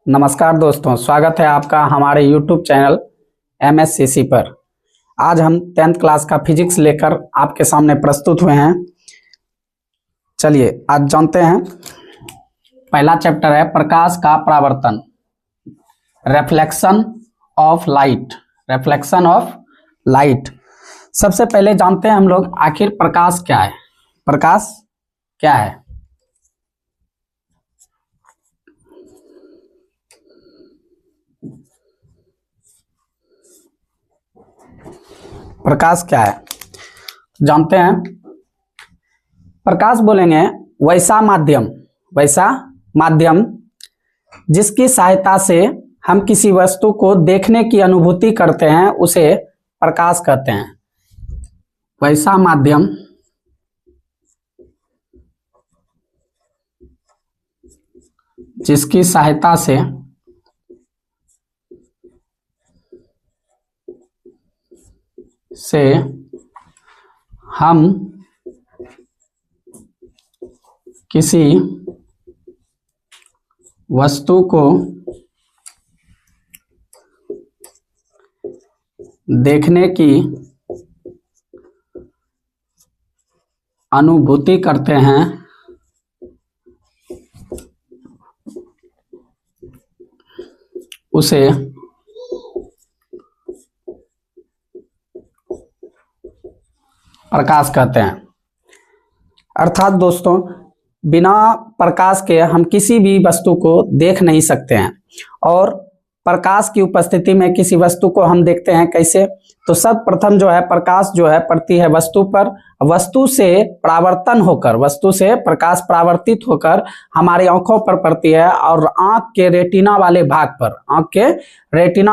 नमस्कार दोस्तों, स्वागत है आपका हमारे YouTube चैनल MSCC पर। आज हम 10th क्लास का फिजिक्स लेकर आपके सामने प्रस्तुत हुए हैं। चलिए आज जानते हैं। पहला चैप्टर है प्रकाश का परावर्तन, reflection of light. Reflection of light. सबसे पहले जानते हैं हम लोग आखिर प्रकाश क्या है। प्रकाश क्या है? प्रकाश क्या है जानते हैं। प्रकाश बोलेंगे वैसा माध्यम जिसकी सहायता से हम किसी वस्तु को देखने की अनुभूति करते हैं, उसे प्रकाश कहते हैं। वैसा माध्यम जिसकी सहायता से हम किसी वस्तु को देखने की अनुभूति करते हैं, उसे प्रकाश कहते हैं। अर्थात दोस्तों, बिना प्रकाश के हम किसी भी वस्तु को देख नहीं सकते हैं। और प्रकाश की उपस्थिति में किसी वस्तु को हम देखते हैं कैसे? तो सब प्रथम जो है प्रकाश जो है पड़ती है वस्तु पर, वस्तु से परावर्तन होकर, वस्तु से प्रकाश परावर्तित होकर हमारी आंखों पर पड़ती है और आंख के रेटिना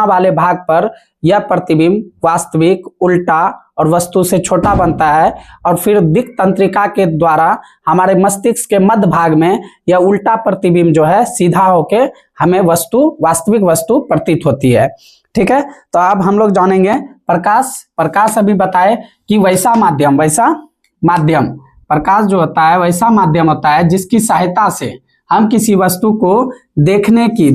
वाले भाग पर यह प्रतिबिंब वास्तविक, उल्टा और वस्तु से छोटा बनता है और फिर दिक् तंत्रिका के द्वारा हमारे मस्तिष्क के मध्य भाग में यह उल्टा प्रतिबिंब जो है सीधा होके हमें वास्तविक वस्तु प्रतीत होती है। ठीक है, तो अब हम लोग जानेंगे प्रकाश अभी बताए कि वैसा माध्यम प्रकाश जो होता है वैसा माध्यम होता है जिसकी सहायता से हम किसी वस्तु को देखने की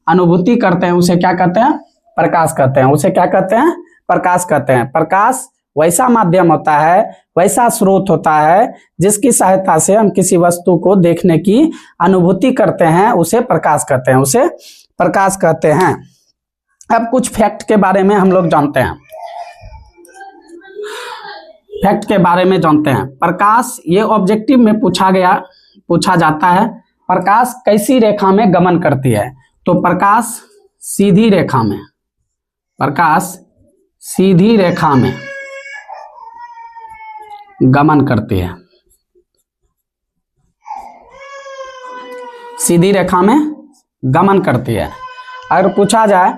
अनुभूति करते हैं, उसे क्या कहते हैं? प्रकाश कहते हैं। उसे क्या कहते हैं? प्रकाश कहते हैं। प्रकाश वैसा माध्यम होता है, वैसा स्रोत होता है जिसकी सहायता से हम किसी वस्तु को देखने की अनुभूति करते हैं, उसे प्रकाश कहते हैं। अब कुछ फैक्ट के बारे में हम लोग जानते हैं। प्रकाश ये ऑब्जेक्टिव में पूछा जाता है, प्रकाश कैसी रेखा में गमन करती है? तो प्रकाश सीधी रेखा में गमन करती है। सीधी रेखा में गमन करती है। अगर पूछा जाए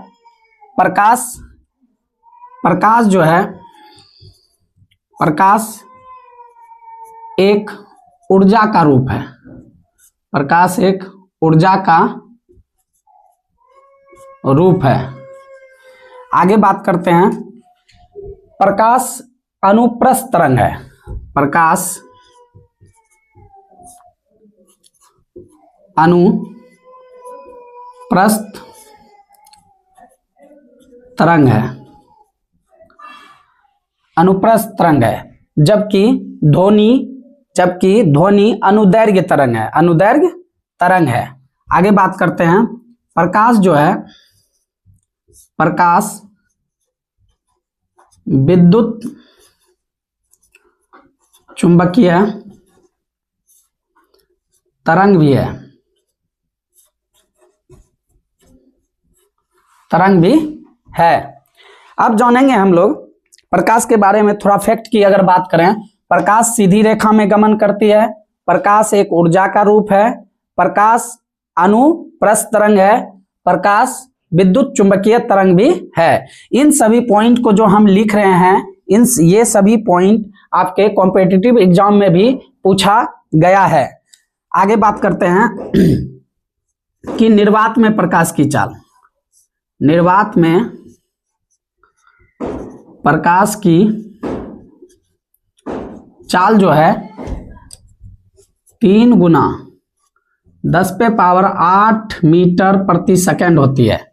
प्रकाश जो है, प्रकाश एक ऊर्जा का रूप है। प्रकाश एक ऊर्जा का रूप है। आगे बात करते हैं, प्रकाश अनुप्रस्थ तरंग है। प्रकाश अनुप्रस्थ तरंग है। जबकि ध्वनि अनुदैर्घ्य तरंग है। आगे बात करते हैं, प्रकाश जो है, प्रकाश विद्युत चुंबकीय तरंग भी है। अब जानेंगे हम लोग प्रकाश के बारे में थोड़ा फैक्ट की अगर बात करें। प्रकाश सीधी रेखा में गमन करती है, प्रकाश एक ऊर्जा का रूप है, प्रकाश अनुप्रस्थ तरंग है, प्रकाश विद्युत चुंबकीय तरंग भी है। इन सभी पॉइंट को जो हम लिख रहे हैं, ये सभी पॉइंट आपके कॉम्पिटिटिव एग्जाम में भी पूछा गया है। आगे बात करते हैं कि निर्वात में प्रकाश की चाल। निर्वात में प्रकाश की चाल जो है 3 गुना 10 पे पावर 8 मीटर प्रति सेकंड होती है।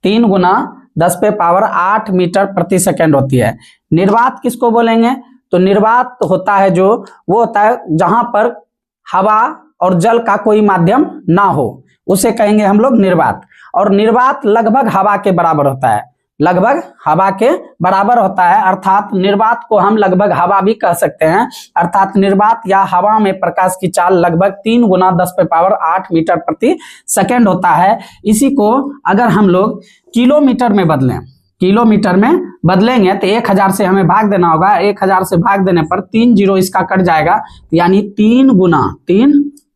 3 गुना 10 पे पावर 8 मीटर प्रति सेकंड होती है। निर्वात किसको बोलेंगे? तो निर्वात होता है जो, वो होता है जहां पर हवा और जल का कोई माध्यम ना हो, उसे कहेंगे हम लोग निर्वात। और निर्वात लगभग हवा के बराबर होता है, लगभग हवा के बराबर होता है, अर्थात निर्वात को हम लगभग हवा भी कह सकते हैं। अर्थात निर्वात या हवा में प्रकाश की चाल लगभग 3 गुना 10 पे पावर 8 मीटर प्रति सेकंड होता है। इसी को अगर हम लोग किलोमीटर में बदलें, किलोमीटर में बदलेंगे तो 1000 से हमें भाग देना होगा। 1000 से भाग देने पर 3 जीरो इसका कट जाएगा, यानी 3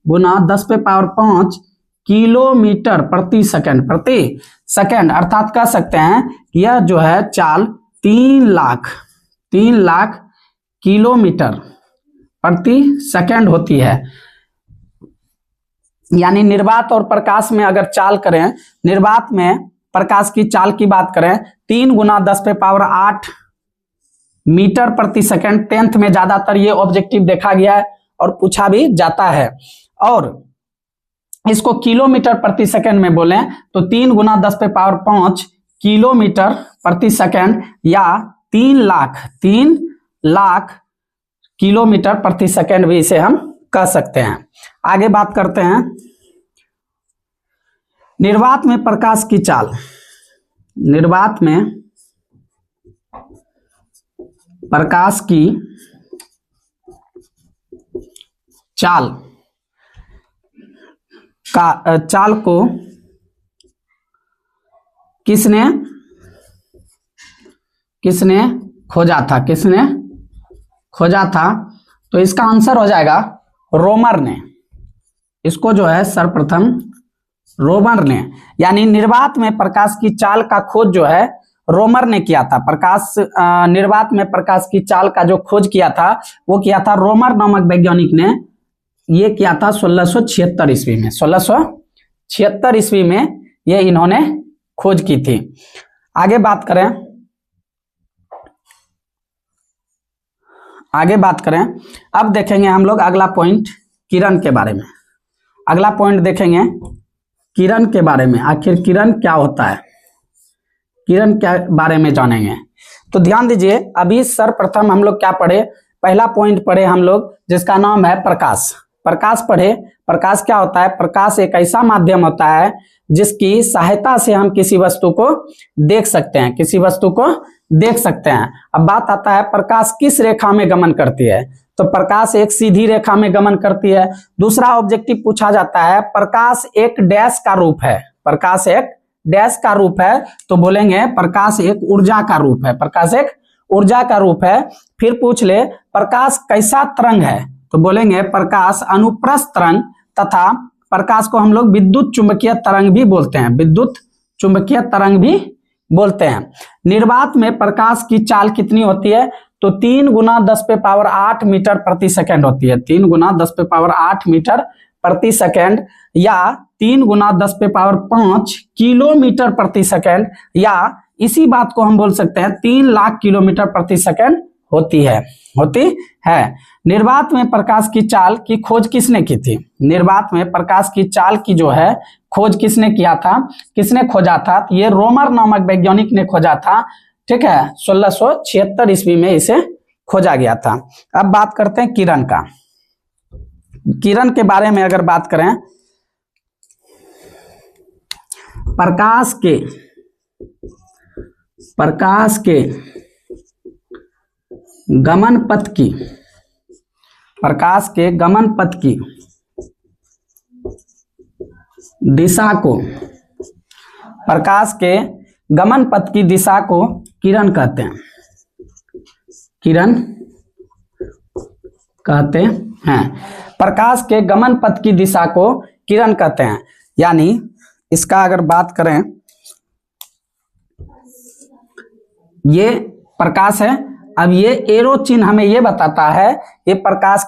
गुना 10 पे पावर 5 किलोमीटर प्रति सेकंड, अर्थात कह सकते हैं कि यह जो है चाल 3 लाख किलोमीटर प्रति सेकंड होती है। यानी निर्वात और प्रकाश में अगर चाल करें, निर्वात में प्रकाश की चाल की बात करें, 3 गुना 10 पे पावर 8 मीटर प्रति सेकंड 10th में ज्यादातर ये ऑब्जेक्टिव देखा गया है और पूछा भी जाता है। और इसको किलोमीटर प्रति सेकंड में बोलें तो 3 गुना 10 पे पावर 5 किलोमीटर प्रति सेकंड या 3 लाख किलोमीटर प्रति सेकंड भी इसे हम कह सकते हैं। आगे बात करते हैं निर्वात में प्रकाश की चाल। निर्वात में प्रकाश की चाल को किसने खोजा था? तो इसका आंसर हो जाएगा रोमर ने। इसको जो है सर्वप्रथम रोमर ने, यानी निर्वात में प्रकाश की चाल का खोज जो है रोमर ने किया था। निर्वात में प्रकाश की चाल का जो खोज किया था वो किया था रोमर नामक वैज्ञानिक ने। ये किया था 1676 ईस्वी में। 1676 ईस्वी में ये इन्होंने खोज की थी। आगे बात करें, अब देखेंगे हम लोग अगला पॉइंट किरण के बारे में। अगला पॉइंट देखेंगे किरण के बारे में, आखिर किरण क्या होता है, किरण के बारे में जानेंगे। तो ध्यान दीजिए, अभी सर्वप्रथम हम लोग क्या पढ़े, पहला पॉइंट पढ़े हम लोग जिसका नाम है प्रकाश। प्रकाश पढ़े। प्रकाश क्या होता है? प्रकाश एक ऐसा माध्यम होता है जिसकी सहायता से हम किसी वस्तु को देख सकते हैं। अब बात आता है प्रकाश किस रेखा में गमन करती है? तो प्रकाश एक सीधी रेखा में गमन करती है। दूसरा ऑब्जेक्टिव पूछा जाता है प्रकाश एक डैश का रूप है। प्रकाश एक डैश का रूप है तो बोलेंगे प्रकाश एक ऊर्जा का रूप है। प्रकाश एक ऊर्जा का रूप है। फिर पूछ ले प्रकाश कैसा तरंग है? तो बोलेंगे प्रकाश अनुप्रस्थ तरंग, तथा प्रकाश को हम लोग विद्युत चुंबकीय तरंग भी बोलते हैं। निर्वात में प्रकाश की चाल कितनी होती है? तो 3 गुना 10 पे पावर 8 मीटर प्रति सेकंड होती है। 3 गुना 10 पे पावर 8 मीटर प्रति सेकंड या 3 गुना 10 पे पावर 5 किलोमीटर प्रति सेकंड, या इसी बात को हम बोल सकते हैं 3 लाख किलोमीटर प्रति सेकंड होती है। निर्वात में प्रकाश की चाल की खोज किसने की थी? निर्वात में प्रकाश की चाल की जो है खोज किसने खोजा था? तो ये रोमर नामक वैज्ञानिक ने खोजा था। ठीक है, 1676 ईस्वी में इसे खोजा गया था। अब बात करते हैं किरण का। किरण के बारे में अगर बात करें, प्रकाश के गमन पथ की दिशा को, प्रकाश के गमन पथ की दिशा को किरण कहते हैं। प्रकाश के गमन पथ की दिशा को किरण कहते हैं। यानी इसका अगर बात करें, ये प्रकाश है। अब ये एरो चिन्ह हमें ये बताता है ये प्रकाश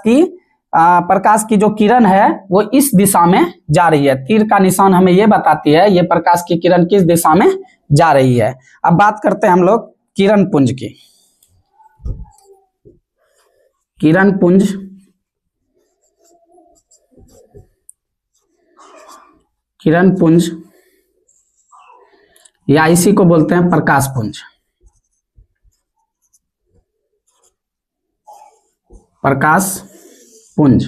की जो किरण है वो इस दिशा में जा रही है। तीर का निशान हमें ये बताती है ये प्रकाश की किरण किस दिशा में जा रही है। अब बात करते हैं हम लोग किरण पुंज की। किरण पुंज या इसी को बोलते हैं प्रकाश पुंज। प्रकाश पुंज।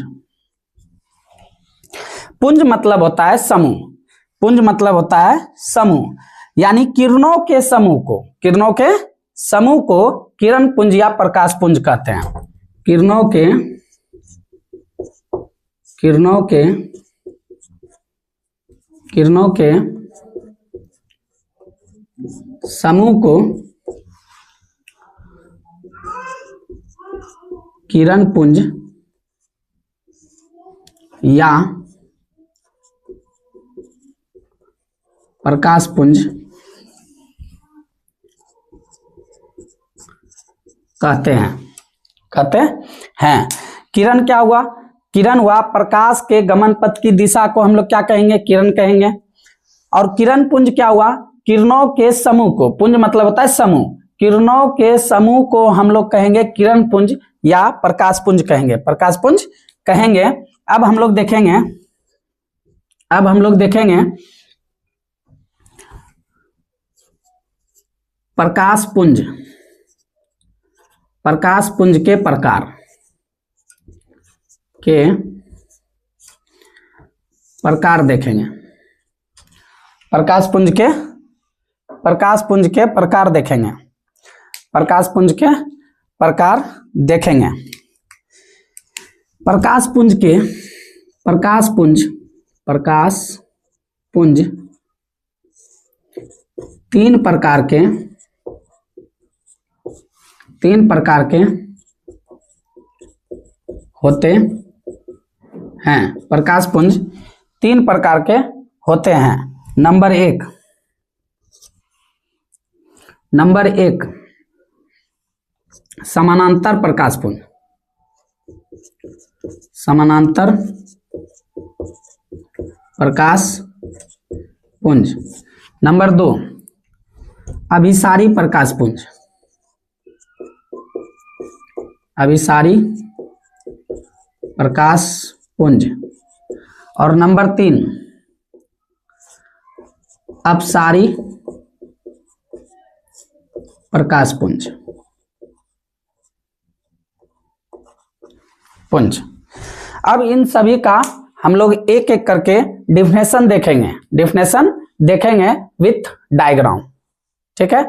पुंज मतलब होता है समूह। पुंज मतलब होता है समूह, यानी किरणों के समूह को, किरणों के समूह को किरण पुंज या प्रकाश पुंज कहते हैं। किरणों के समूह को किरण पुंज या प्रकाश पुंज कहते हैं। किरण क्या हुआ? किरण हुआ प्रकाश के गमन पथ की दिशा को हम लोग क्या कहेंगे? किरण कहेंगे। और किरण पुंज क्या हुआ? किरणों के समूह को, पुंज मतलब होता है समूह, किरणों के समूह को हम लोग कहेंगे किरण पुंज या प्रकाश पुंज कहेंगे, प्रकाश पुंज कहेंगे। अब हम लोग देखेंगे प्रकाश पुंज के प्रकार देखेंगे। प्रकाश पुंज के प्रकार देखेंगे। प्रकाश पुंज के प्रकार देखेंगे। प्रकाश पुंज तीन प्रकार के होते हैं। प्रकाश पुंज तीन प्रकार के होते हैं। नंबर एक समानांतर प्रकाश पुंज। समानांतर प्रकाश पुंज। नंबर 2 अभिसारी प्रकाश पुंज। अभिसारी प्रकाश पुंज। और नंबर 3 अपसारी प्रकाश पुंज। अब इन सभी का हम लोग एक एक करके डिफिनेशन देखेंगे विथ डायग्राम। ठीक है।